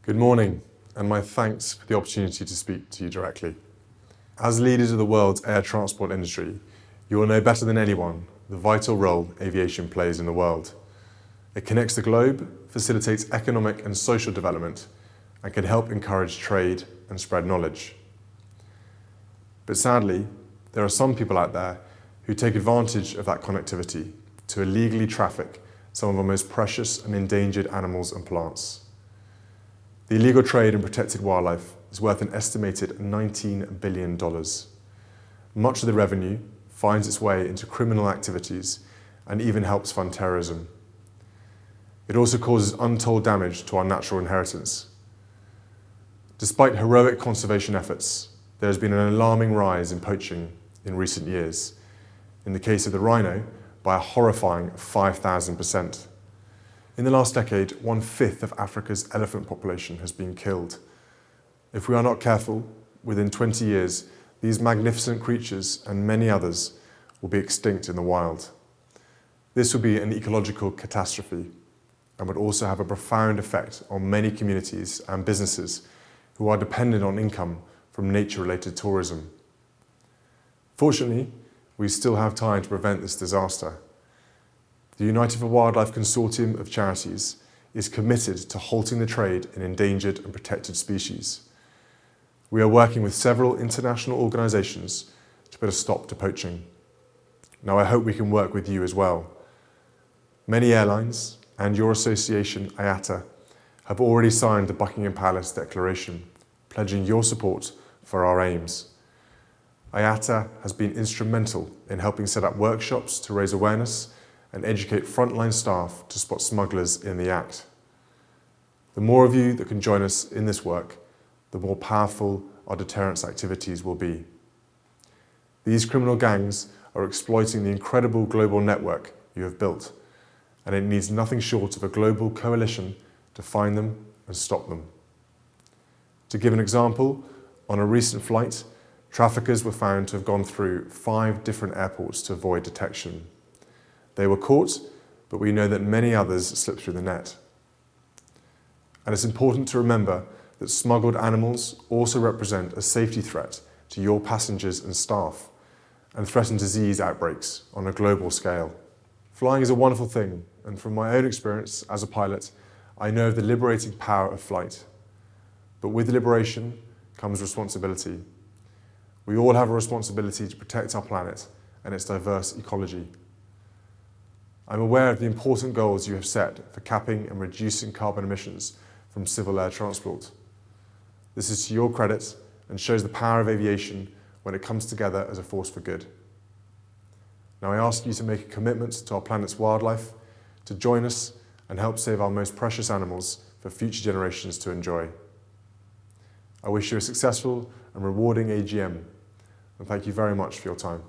Good morning, and my thanks for the opportunity to speak to you directly. As leaders of the world's air transport industry, you will know better than anyone the vital role aviation plays in the world. It connects the globe, facilitates economic and social development, and can help encourage trade and spread knowledge. But sadly, there are some people out there who take advantage of that connectivity to illegally traffic some of our most precious and endangered animals and plants. The illegal trade in protected wildlife is worth an estimated $19 billion. Much of the revenue finds its way into criminal activities and even helps fund terrorism. It also causes untold damage to our natural inheritance. Despite heroic conservation efforts, there has been an alarming rise in poaching in recent years. In the case of the rhino, by a horrifying 5,000%. In the last decade, 1/5 of Africa's elephant population has been killed. If we are not careful, within 20 years, these magnificent creatures and many others will be extinct in the wild. This will be an ecological catastrophe and would also have a profound effect on many communities and businesses who are dependent on income from nature-related tourism. Fortunately, we still have time to prevent this disaster. The United for Wildlife Consortium of charities is committed to halting the trade in endangered and protected species. We are working with several international organisations to put a stop to poaching. Now I hope we can work with you as well. Many airlines and your association, IATA, have already signed the Buckingham Palace Declaration, pledging your support for our aims. IATA has been instrumental in helping set up workshops to raise awareness and educate frontline staff to spot smugglers in the act. The more of you that can join us in this work, the more powerful our deterrence activities will be. These criminal gangs are exploiting the incredible global network you have built, and it needs nothing short of a global coalition to find them and stop them. To give an example, on a recent flight, traffickers were found to have gone through 5 different airports to avoid detection. They were caught, but we know that many others slipped through the net. And it's important to remember that smuggled animals also represent a safety threat to your passengers and staff, and threaten disease outbreaks on a global scale. Flying is a wonderful thing, and from my own experience as a pilot, I know of the liberating power of flight. But with liberation comes responsibility. We all have a responsibility to protect our planet and its diverse ecology. I'm aware of the important goals you have set for capping and reducing carbon emissions from civil air transport. This is to your credit and shows the power of aviation when it comes together as a force for good. Now I ask you to make a commitment to our planet's wildlife, to join us and help save our most precious animals for future generations to enjoy. I wish you a successful and rewarding AGM, and thank you very much for your time.